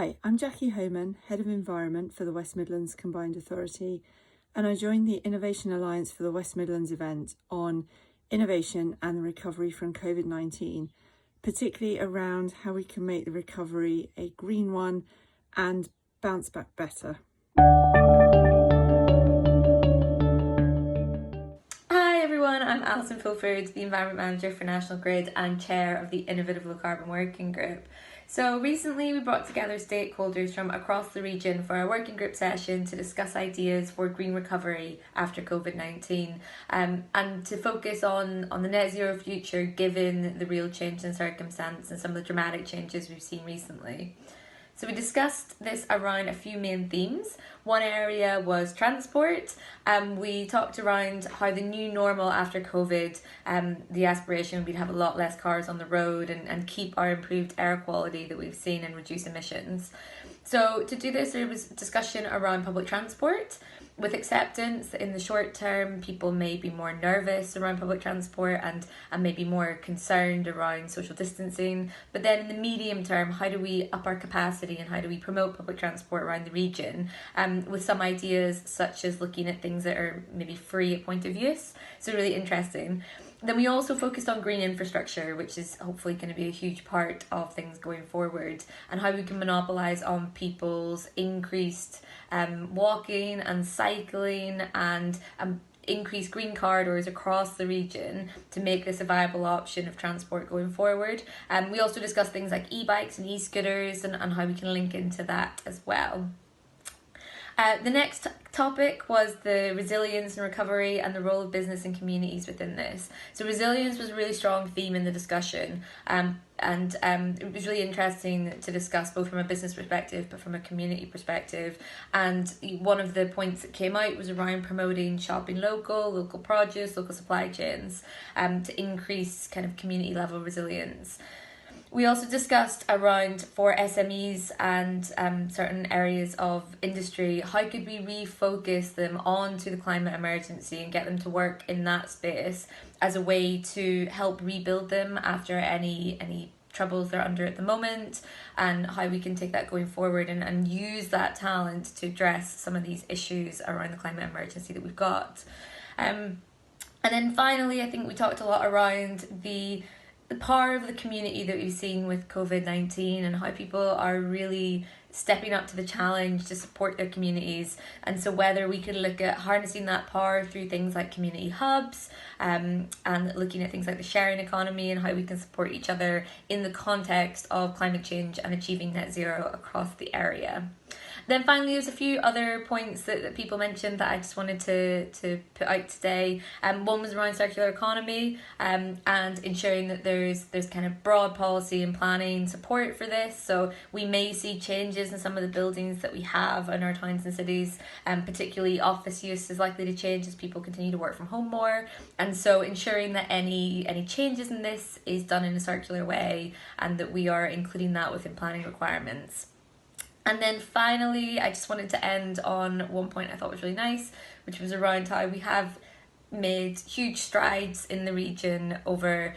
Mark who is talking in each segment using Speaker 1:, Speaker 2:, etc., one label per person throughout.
Speaker 1: Hi, I'm Jackie Homan, Head of Environment for the West Midlands Combined Authority, and I joined the Innovation Alliance for the West Midlands event on innovation and the recovery from COVID-19, particularly around how we can make the recovery a green one and bounce back better.
Speaker 2: Hi everyone, I'm Alison Fulford, the Environment Manager for National Grid and Chair of the Innovative Low Carbon Working Group. So recently we brought together stakeholders from across the region for a working group session to discuss ideas for green recovery after COVID-19 and to focus on the net zero future given the real change in circumstance and some of the dramatic changes we've seen recently. So we discussed this around a few main themes. One area was transport. We talked around how the new normal after COVID, the aspiration would be to have a lot less cars on the road and keep our improved air quality that we've seen and reduce emissions. So to do this, there was discussion around public transport. With acceptance, in the short term, people may be more nervous around public transport and maybe more concerned around social distancing. But then in the medium term, how do we up our capacity and how do we promote public transport around the region? With some ideas such as looking at things that are maybe free at point of use. So really interesting. Then we also focused on green infrastructure, which is hopefully going to be a huge part of things going forward, and how we can monopolise on people's increased walking and cycling and increase green corridors across the region to make this a viable option of transport going forward. We also discussed things like e-bikes and e-scooters and how we can link into that as well. The next topic was the resilience and recovery and the role of business and communities within this. So resilience was a really strong theme in the discussion, and it was really interesting to discuss both from a business perspective but from a community perspective. And one of the points that came out was around promoting shopping local produce, local supply chains, to increase kind of community level resilience. We also discussed around for SMEs and certain areas of industry, how could we refocus them onto the climate emergency and get them to work in that space as a way to help rebuild them after any troubles they're under at the moment, and how we can take that going forward and use that talent to address some of these issues around the climate emergency that we've got. And then finally, I think we talked a lot around the power of the community that we've seen with COVID-19 and how people are really stepping up to the challenge to support their communities. And so whether we could look at harnessing that power through things like community hubs and looking at things like the sharing economy and how we can support each other in the context of climate change and achieving net zero across the area. Then finally, there's a few other points that people mentioned that I just wanted to put out today. One was around circular economy and ensuring that there's kind of broad policy and planning support for this. So we may see changes in some of the buildings that we have in our towns and cities, particularly office use is likely to change as people continue to work from home more. And so ensuring that any changes in this is done in a circular way and that we are including that within planning requirements. And then finally, I just wanted to end on one point I thought was really nice, which was around how we have made huge strides in the region over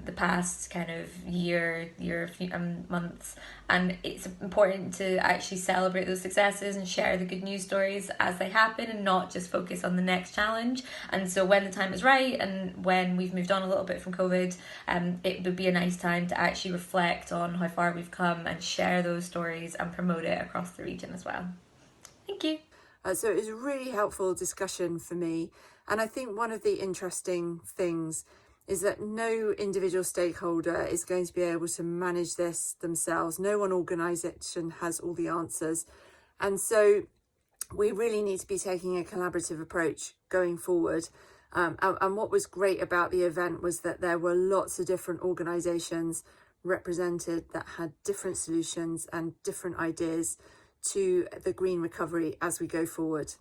Speaker 2: the past kind of year, few months, and it's important to actually celebrate those successes and share the good news stories as they happen and not just focus on the next challenge. And so when the time is right and when we've moved on a little bit from COVID, it would be a nice time to actually reflect on how far we've come and share those stories and promote it across the region as well. Thank you.
Speaker 1: So it was a really helpful discussion for me. And I think one of the interesting things is that no individual stakeholder is going to be able to manage this themselves. No one organisation has all the answers. And so we really need to be taking a collaborative approach going forward. And what was great about the event was that there were lots of different organisations represented that had different solutions and different ideas to the green recovery as we go forward.